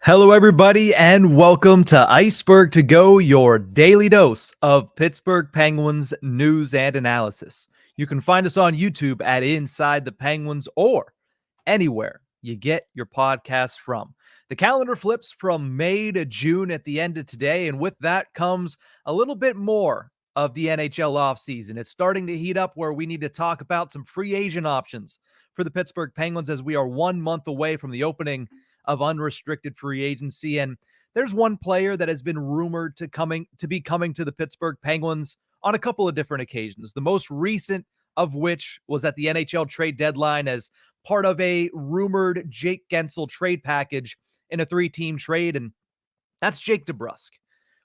Hello, everybody, and welcome to Ice-Burgh To Go, your daily dose of Pittsburgh Penguins news and analysis. You can find us on YouTube at Inside the Penguins or anywhere you get your podcasts from. The calendar flips from May to June at the end of today, and with that comes a little bit more of the NHL offseason. It's starting to heat up where we need to talk about some free agent options for the Pittsburgh Penguins as we are 1 month away from the opening of unrestricted free agency. And there's one player that has been rumored to be coming to the Pittsburgh Penguins on a couple of different occasions. The most recent of which was at the NHL trade deadline as part of a rumored Jake Gensel trade package in a 3-team trade, and that's Jake DeBrusk.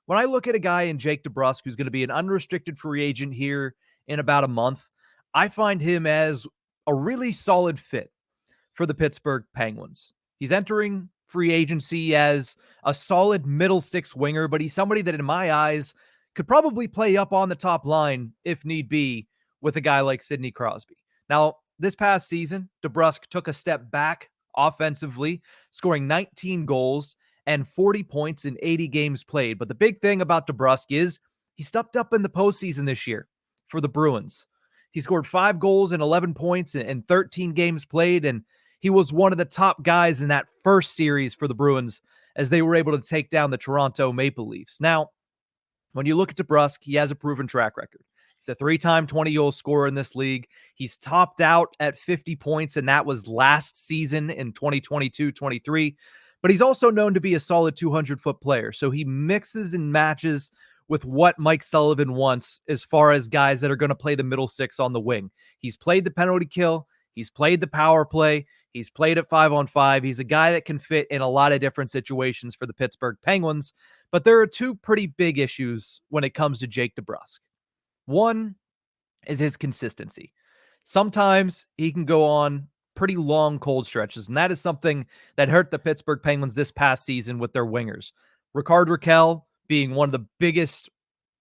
When I look at a guy in Jake DeBrusk who's going to be an unrestricted free agent here in about a month, I find him as a really solid fit for the Pittsburgh Penguins. He's entering free agency as a solid middle six winger, but he's somebody that in my eyes could probably play up on the top line if need be with a guy like Sidney Crosby. Now, this past season, DeBrusk took a step back offensively, scoring 19 goals and 40 points in 80 games played. But the big thing about DeBrusk is he stepped up in the postseason this year for the Bruins. He scored 5 goals and 11 points in 13 games played, and he was one of the top guys in that first series for the Bruins as they were able to take down the Toronto Maple Leafs. Now, when you look at DeBrusk, he has a proven track record. He's a 3-time 20-goal scorer in this league. He's topped out at 50 points, and that was last season in 2022-23. But he's also known to be a solid 200-foot player. So he mixes and matches with what Mike Sullivan wants as far as guys that are going to play the middle six on the wing. He's played the penalty kill. He's played the power play. He's played at 5-on-5. He's a guy that can fit in a lot of different situations for the Pittsburgh Penguins. But there are two pretty big issues when it comes to Jake DeBrusk. One is his consistency. Sometimes he can go on pretty long cold stretches, and that is something that hurt the Pittsburgh Penguins this past season with their wingers. Rickard Rakell being one of the biggest,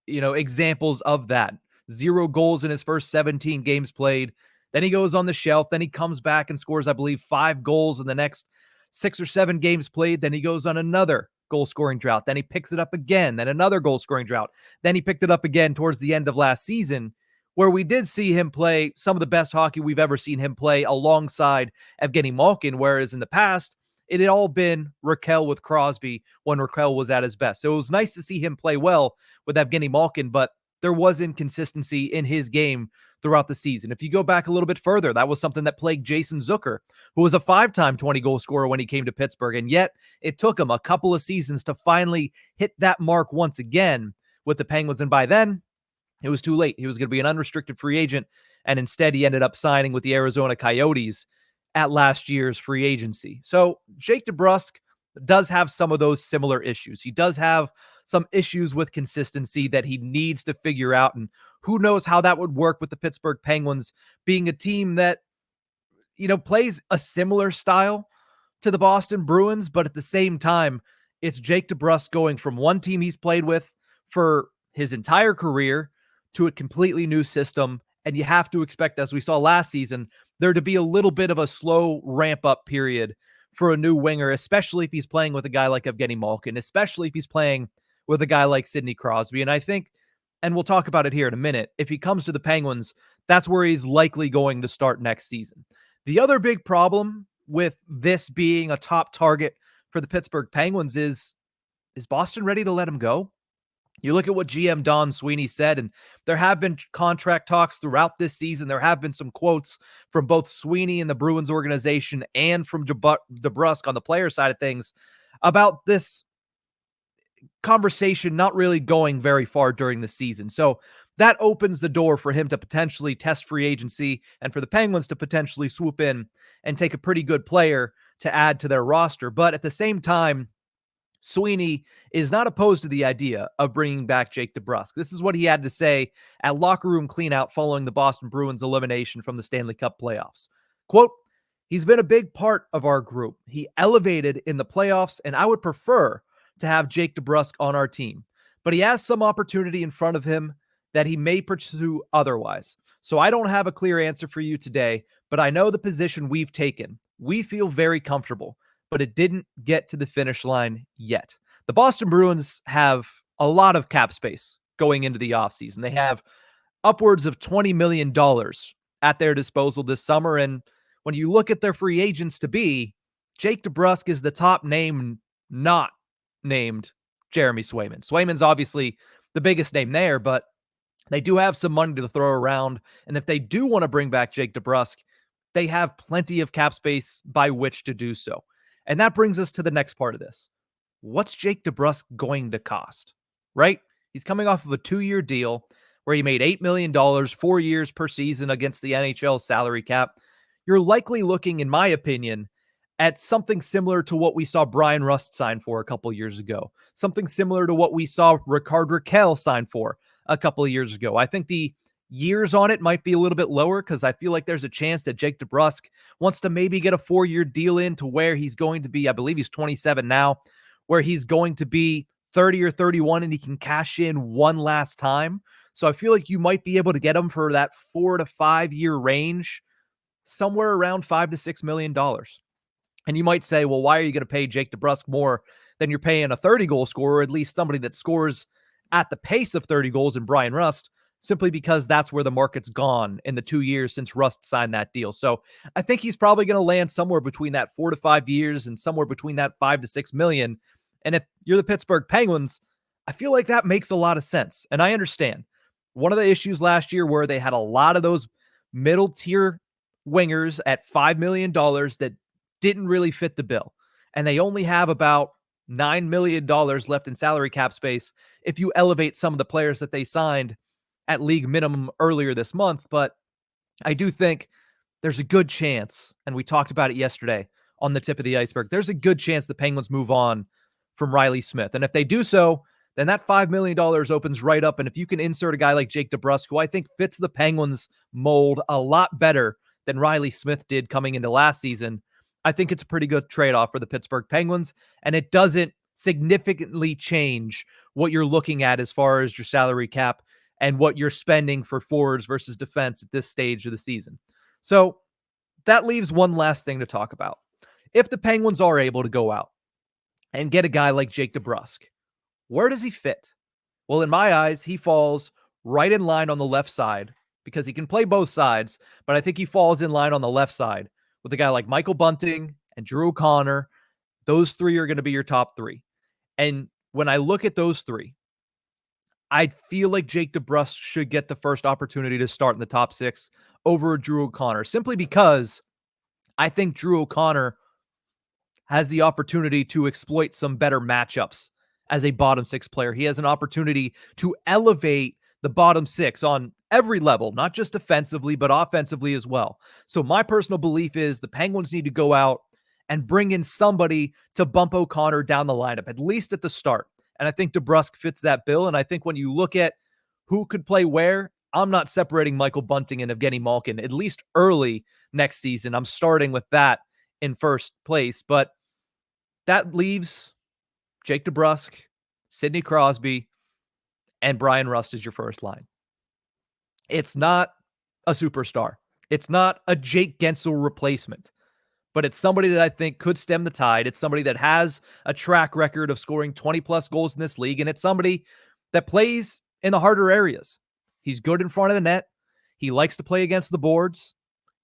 examples of that. 0 goals in his first 17 games played. Then he goes on the shelf. Then he comes back and scores, I believe, 5 goals in the next 6 or 7 games played. Then he goes on another goal-scoring drought. Then he picks it up again. Then another goal-scoring drought. Then he picked it up again towards the end of last season, where we did see him play some of the best hockey we've ever seen him play alongside Evgeny Malkin, whereas in the past, it had all been Rakell with Crosby when Rakell was at his best. So it was nice to see him play well with Evgeny Malkin, but there was inconsistency in his game throughout the season. If you go back a little bit further, that was something that plagued Jason Zucker, who was a 5-time 20-goal scorer when he came to Pittsburgh, and yet it took him a couple of seasons to finally hit that mark once again with the Penguins, and by then, it was too late. He was going to be an unrestricted free agent, and instead he ended up signing with the Arizona Coyotes at last year's free agency. So Jake DeBrusk does have some of those similar issues. He does have some issues with consistency that he needs to figure out, and who knows how that would work with the Pittsburgh Penguins being a team that, plays a similar style to the Boston Bruins, but at the same time, it's Jake DeBrusk going from one team he's played with for his entire career to a completely new system, and you have to expect, as we saw last season, there to be a little bit of a slow ramp-up period for a new winger, especially if he's playing with a guy like Evgeny Malkin, especially if he's playing with a guy like Sidney Crosby. And I think, and we'll talk about it here in a minute, if he comes to the Penguins, that's where he's likely going to start next season. The other big problem with this being a top target for the Pittsburgh Penguins is Boston ready to let him go? You look at what GM Don Sweeney said, and there have been contract talks throughout this season. There have been some quotes from both Sweeney and the Bruins organization and from DeBrusk on the player side of things about this conversation not really going very far during the season. So that opens the door for him to potentially test free agency and for the Penguins to potentially swoop in and take a pretty good player to add to their roster. But at the same time, Sweeney is not opposed to the idea of bringing back Jake DeBrusk. This is what he had to say at locker room cleanout following the Boston Bruins elimination from the Stanley Cup playoffs. Quote, "He's been a big part of our group. He elevated in the playoffs, and I would prefer to have Jake DeBrusk on our team. But he has some opportunity in front of him that he may pursue otherwise. So I don't have a clear answer for you today, but I know the position we've taken. We feel very comfortable. but it didn't get to the finish line yet. The Boston Bruins have a lot of cap space going into the offseason. They have upwards of $20 million at their disposal this summer. And when you look at their free agents to be, Jake DeBrusk is the top name not named Jeremy Swayman. Swayman's obviously the biggest name there, but they do have some money to throw around. And if they do want to bring back Jake DeBrusk, they have plenty of cap space by which to do so. And that brings us to the next part of this. What's Jake DeBrusk going to cost, right? He's coming off of a 2-year deal where he made $8 million, 4 years per season against the NHL salary cap. You're likely looking, in my opinion, at something similar to what we saw Brian Rust sign for a couple years ago. Something similar to what we saw Rickard Rakell sign for a couple of years ago. I think the years on it might be a little bit lower because I feel like there's a chance that Jake DeBrusk wants to maybe get a 4-year deal in to where he's going to be, I believe he's 27 now, where he's going to be 30 or 31 and he can cash in one last time. So I feel like you might be able to get him for that 4 to 5 year range, somewhere around $5 to $6 million. And you might say, well, why are you going to pay Jake DeBrusk more than you're paying a 30-goal scorer, or at least somebody that scores at the pace of 30 goals in Brian Rust? Simply because that's where the market's gone in the 2 years since Rust signed that deal. So I think he's probably going to land somewhere between that 4 to 5 years and somewhere between that $5 to $6 million. And if you're the Pittsburgh Penguins, I feel like that makes a lot of sense. And I understand. One of the issues last year where they had a lot of those middle tier wingers at $5 million that didn't really fit the bill. And they only have about $9 million left in salary cap space if you elevate some of the players that they signed at league minimum earlier this month. But I do think there's a good chance, and we talked about it yesterday on the tip of the iceberg, there's a good chance the Penguins move on from Reilly Smith. And if they do so, then that $5 million opens right up. And if you can insert a guy like Jake DeBrusk, who I think fits the Penguins mold a lot better than Reilly Smith did coming into last season, I think it's a pretty good trade-off for the Pittsburgh Penguins. And it doesn't significantly change what you're looking at as far as your salary cap and what you're spending for forwards versus defense at this stage of the season. So that leaves one last thing to talk about. If the Penguins are able to go out and get a guy like Jake DeBrusk, where does he fit? Well, in my eyes, he falls right in line on the left side because he can play both sides, but I think he falls in line on the left side with a guy like Michael Bunting and Drew O'Connor. Those three are going to be your top three. And when I look at those three, I feel like Jake DeBrusk should get the first opportunity to start in the top 6 over Drew O'Connor, simply because I think Drew O'Connor has the opportunity to exploit some better matchups as a bottom 6 player. He has an opportunity to elevate the bottom 6 on every level, not just defensively, but offensively as well. So my personal belief is the Penguins need to go out and bring in somebody to bump O'Connor down the lineup, at least at the start. And I think DeBrusk fits that bill. And I think when you look at who could play where, I'm not separating Michael Bunting and Evgeny Malkin, at least early next season. I'm starting with that in first place. But that leaves Jake DeBrusk, Sidney Crosby, and Brian Rust as your first line. It's not a superstar. It's not a Jake Gensel replacement, but it's somebody that I think could stem the tide. It's somebody that has a track record of scoring 20-plus goals in this league, and it's somebody that plays in the harder areas. He's good in front of the net. He likes to play against the boards.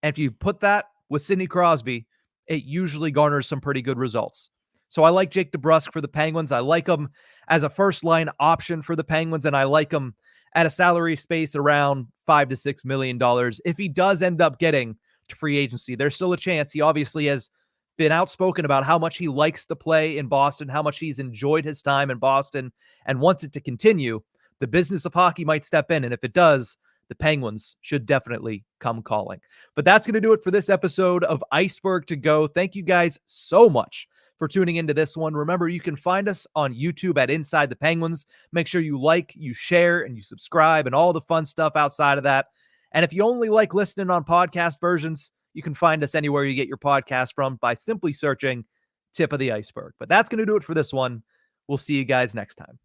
And if you put that with Sidney Crosby, it usually garners some pretty good results. So I like Jake DeBrusk for the Penguins. I like him as a first-line option for the Penguins, and I like him at a salary space around $5 to $6 million. If he does end up getting to free agency, there's still a chance. He obviously has been outspoken about how much he likes to play in Boston, how much he's enjoyed his time in Boston, and wants it to continue. The business of hockey might step in, and if it does, the Penguins should definitely come calling. But that's going to do it for this episode of Ice-Burgh To Go. Thank you guys so much for tuning into this one. Remember, you can find us on YouTube at Inside the Penguins. Make sure you like, you share, and you subscribe, and all the fun stuff outside of that. And if you only like listening on podcast versions, you can find us anywhere you get your podcast from by simply searching Tip of the Iceberg. But that's going to do it for this one. We'll see you guys next time.